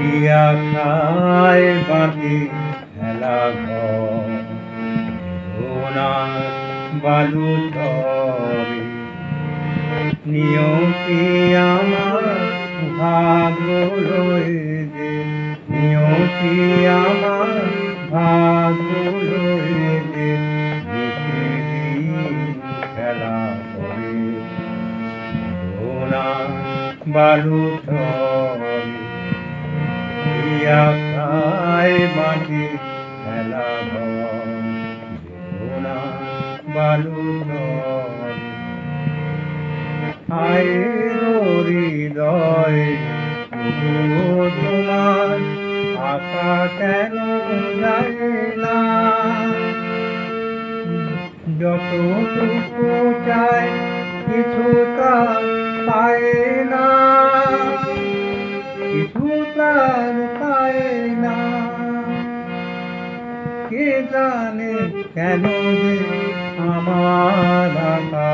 ইয়া খায় বাঁধে খেলা ঘর সোনার বালু তবে নিয়তি আমার ভাগ্য লয়ে নিয়তি আমার ভাগ্য লয়ে খেলা করে সোনার বালু তবে ইয়া খায় বাঁধে খেলা ঘর সোনার বালু তবে আয়ের হৃদয় তোমার আশা কেন যায় না যতটুকু চাই কিছুটা পায় না কিছুটা পায় না কে জানে কেন যে আমার আশা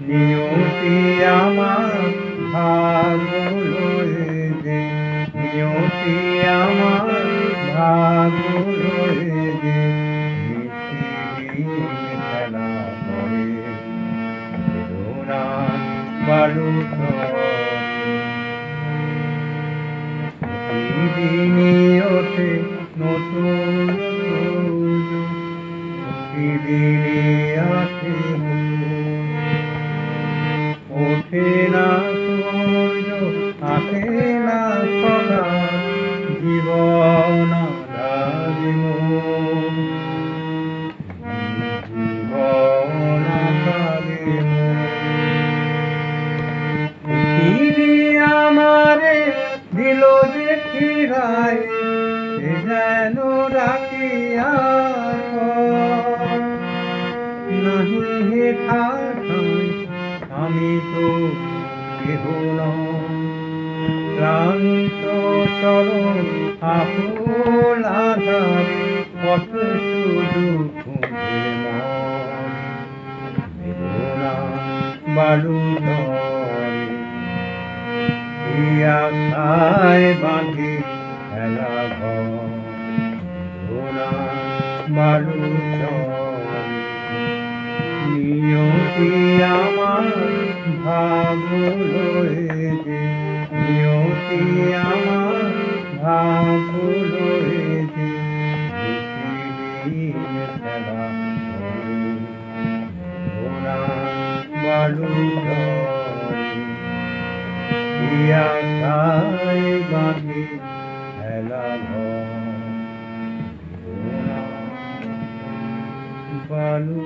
নিয়তি আমার ভাগ্য লয়ে নিয়তি আমার ভাগ্য লয়ে খেলা করে সোনা বালু প্রতিদিনই ওঠে নতুন প্রতিদিনই আসে ওঠে না সূর্য আসে না সদা জীবন পৃথিবী আমারে দিল যে ফিরায় সে যেন ডাকিয়া নাহি হে ঠাঠাই আমি তো কেহ ক্লান্ত চরণ আকুল আধারে কত শুধু বেদনা বালু ইয়া খায় বাঁধে খেলা ঘর সোনা বালু নিয়তি আমার ভাগ্য লয়ে নিয়তি আমার ভাগ্য লয়ে খেলা সোনা বালু ইয়া খায় বাঁধে খেলা ঘর সোনা বালু